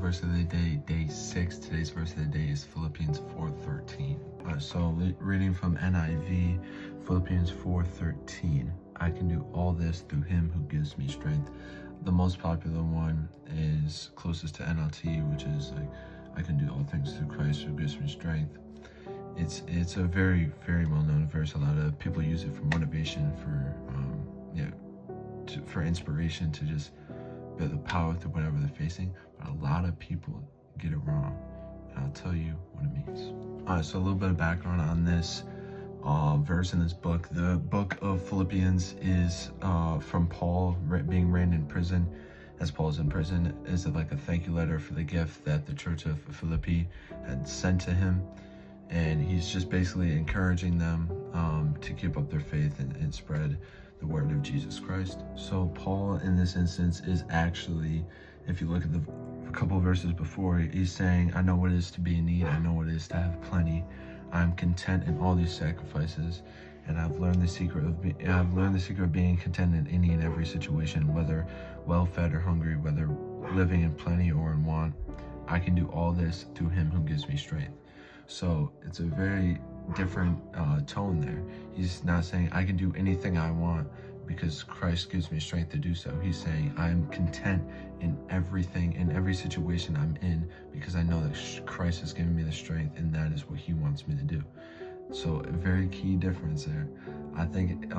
verse of the day, day 6. Today's verse of the day is Philippians 4:13. Reading from NIV, Philippians 4:13. I can do all this through him who gives me strength. The most popular one is closest to NLT, which is like, I can do all things through Christ who gives me strength. It's a very, very well-known verse. A lot of people use it for motivation, for inspiration, to just build the power through whatever they're facing. But a lot of people get it wrong, and I'll tell you what it means. All right, so a little bit of background on this verse in this book. The book of Philippians is from Paul being reigned in prison. As Paul's in prison, is like a thank you letter for the gift that the church of Philippi had sent to him. And he's just basically encouraging them to keep up their faith and spread the word of Jesus Christ. So Paul, in this instance, is actually, if you look at a couple of verses before, he's saying, I know what it is to be in need. I know what it is to have plenty. I'm content in all these sacrifices, and I've learned the secret of being content in any and every situation, whether well-fed or hungry, whether living in plenty or in want. I can do all this through him who gives me strength. So it's a very different tone there. He's not saying I can do anything I want because Christ gives me strength to do so. He's saying I'm content in everything, in every situation I'm in, because I know that Christ has given me the strength, and that is what he wants me to do. So a very key difference there. I think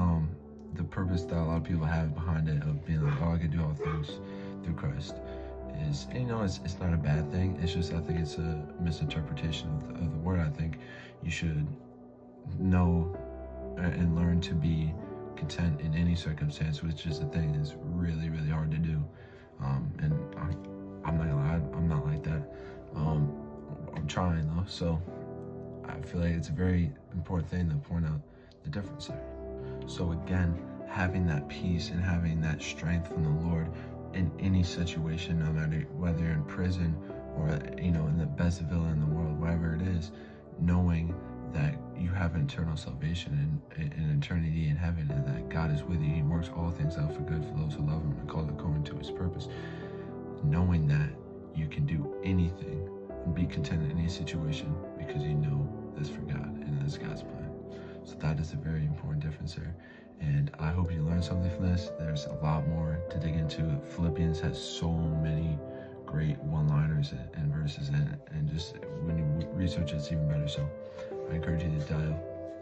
the purpose that a lot of people have behind it of being like, oh, I can do all things through Christ, is, it's not a bad thing. It's just, I think it's a misinterpretation of the word. I think you should know and learn to be content in any circumstance, which is the thing is really, really hard to do. And I'm not gonna lie, I'm not like that. I'm trying though. So I feel like it's a very important thing to point out the difference there. So again, having that peace and having that strength from the Lord in any situation, no matter whether you're in prison or in the best villa in the world, wherever it is, knowing that you have an eternal salvation and an eternity in heaven, and that God is with you. He works all things out for good for those who love him and called according to his purpose. Knowing that you can do anything and be content in any situation because you know that's for God and that's God's plan. So that is a very important difference there. And I hope you learned something from this. There's a lot more to dig into. Philippians has so many great one-liners and verses in it, and just when you research it, it's even better. So I encourage you to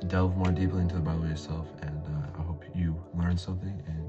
delve more deeply into the Bible yourself, and I hope you learned something and